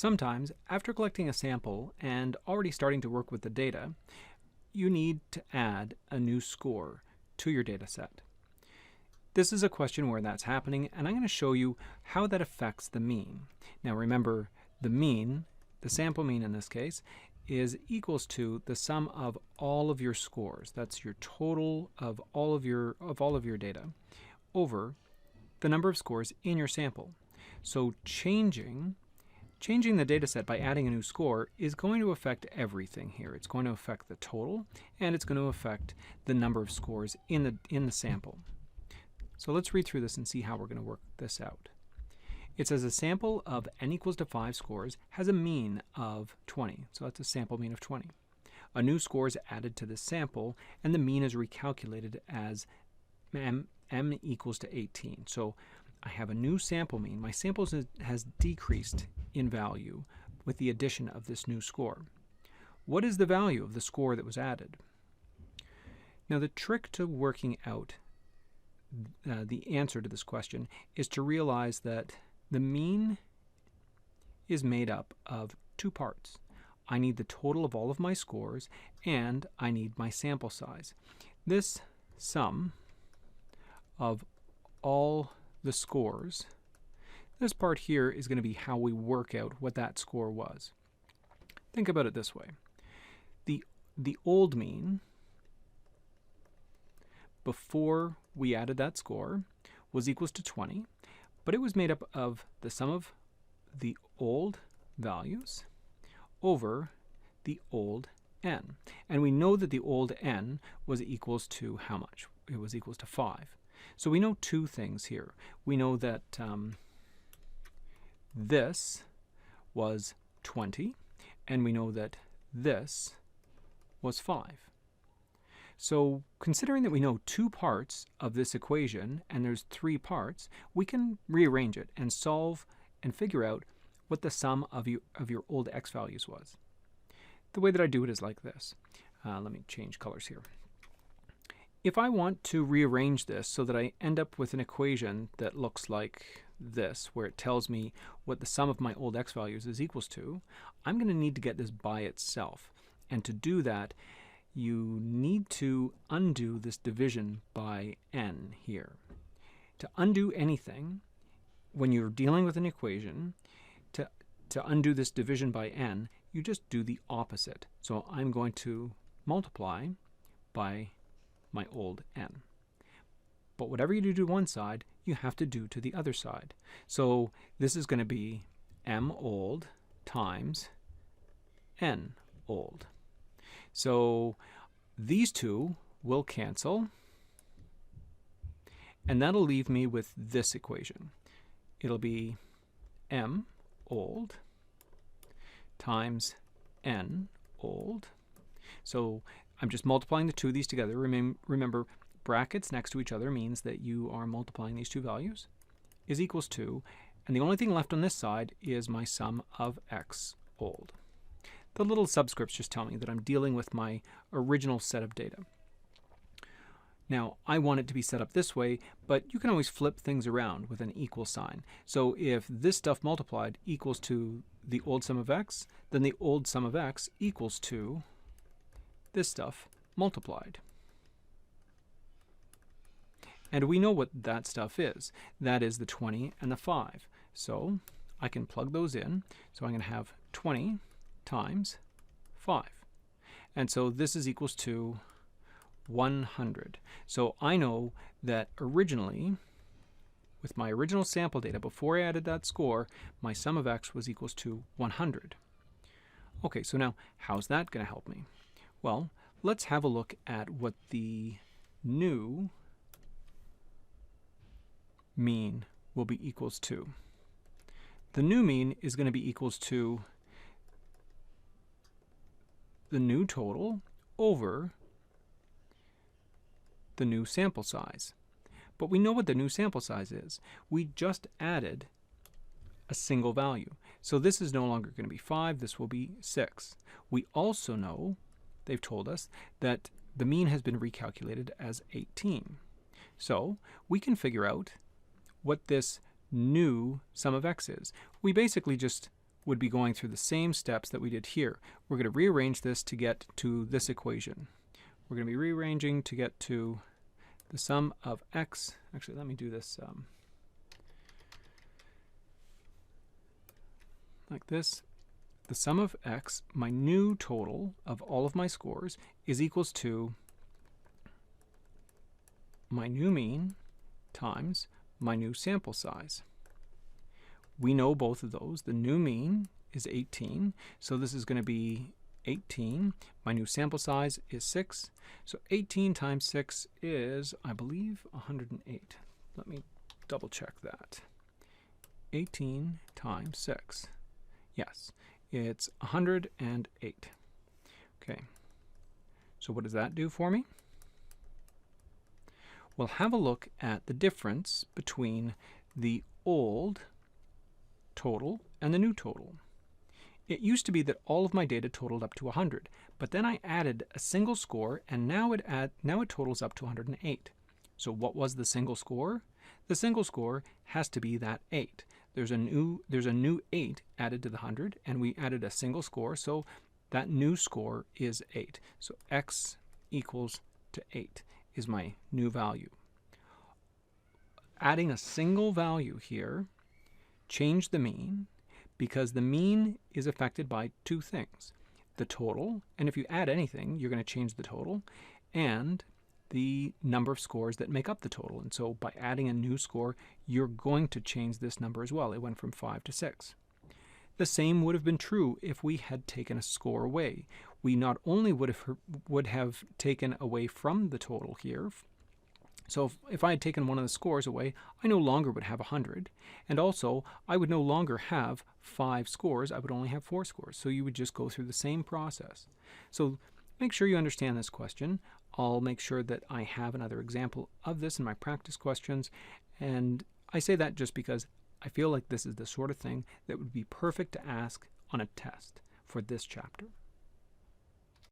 Sometimes, after collecting a sample and already starting to work with the data, you need to add a new score to your data set. This is a question where that's happening, and I'm going to show you how that affects the mean. Now remember, the mean, the sample mean in this case, is equals to the sum of all of your scores. That's your total of all of your data over the number of scores in your sample. So changing the data set by adding a new score is going to affect everything here. It's going to affect the total, and it's going to affect the number of scores in the sample. So let's read through this and see how we're going to work this out. It says a sample of n equals to 5 scores has a mean of 20. So that's a sample mean of 20. A new score is added to this sample, and the mean is recalculated as m equals to 18. So I have a new sample mean. My sample has decreased in value with the addition of this new score. What is the value of the score that was added? Now the trick to working out the answer to this question is to realize that the mean is made up of two parts. I need the total of all of my scores, and I need my sample size. This sum of all the scores, this part here is going to be how we work out what that score was. Think about it this way. The old mean, before we added that score, was equals to 20, but it was made up of the sum of the old values over the old n. And we know that the old n was equals to how much? It was equals to 5. So we know two things here. We know that this was 20, and we know that this was 5. So considering that we know two parts of this equation, and there's three parts, we can rearrange it and solve and figure out what the sum of your old x values was. The way that I do it is like this. Let me change colors here. If I want to rearrange this so that I end up with an equation that looks like this, where it tells me what the sum of my old x values is equals to, I'm going to need to get this by itself. And to do that, you need to undo this division by n here. To undo anything, when you're dealing with an equation, to undo this division by n, you just do the opposite. So I'm going to multiply by my old n. But whatever you do to one side, you have to do to the other side. So this is going to be m old times n old. So these two will cancel, and that'll leave me with this equation. It'll be m old times n old. So I'm just multiplying the two of these together. Remember, brackets next to each other means that you are multiplying these two values, is equals to, and the only thing left on this side is my sum of x old. The little subscripts just tell me that I'm dealing with my original set of data. Now, I want it to be set up this way, but you can always flip things around with an equal sign. So if this stuff multiplied equals to the old sum of x, then the old sum of x equals to this stuff multiplied. And we know what that stuff is. That is the 20 and the 5. So I can plug those in. So I'm going to have 20 times 5. And so this is equals to 100. So I know that originally, with my original sample data, before I added that score, my sum of x was equals to 100. Okay, so now how's that going to help me? Well, let's have a look at what the new mean will be equals to. The new mean is going to be equals to the new total over the new sample size. But we know what the new sample size is. We just added a single value. So this is no longer going to be 5, this will be 6. We also know, they've told us, that the mean has been recalculated as 18. So we can figure out what this new sum of x is. We basically just would be going through the same steps that we did here. We're going to rearrange this to get to this equation. We're going to be rearranging to get to the sum of x. Actually, let me do this like this. The sum of x, my new total of all of my scores, is equals to my new mean times my new sample size. We know both of those. The new mean is 18, so this is going to be 18. My new sample size is 6. So 18 times 6 is, I believe, 108. Let me double check that. 18 times 6. Yes, it's 108. Okay, so what does that do for me? We'll have a look at the difference between the old total and the new total. It used to be that all of my data totaled up to 100, but then I added a single score, and now it totals up to 108. So what was the single score? The single score has to be that 8. There's a new 8 added to the 100, and we added a single score, so that new score is 8. So x equals to 8 is my new value. Adding a single value here changed the mean, because the mean is affected by two things: the total, and if you add anything, you're going to change the total, and the number of scores that make up the total. And so by adding a new score, you're going to change this number as well. It went from 5 to 6. The same would have been true if we had taken a score away. We not only would have taken away from the total here. So if I had taken one of the scores away, I no longer would have 100. And also, I would no longer have 5 scores. I would only have 4 scores. So you would just go through the same process. So make sure you understand this question. I'll make sure that I have another example of this in my practice questions. And I say that just because I feel like this is the sort of thing that would be perfect to ask on a test for this chapter.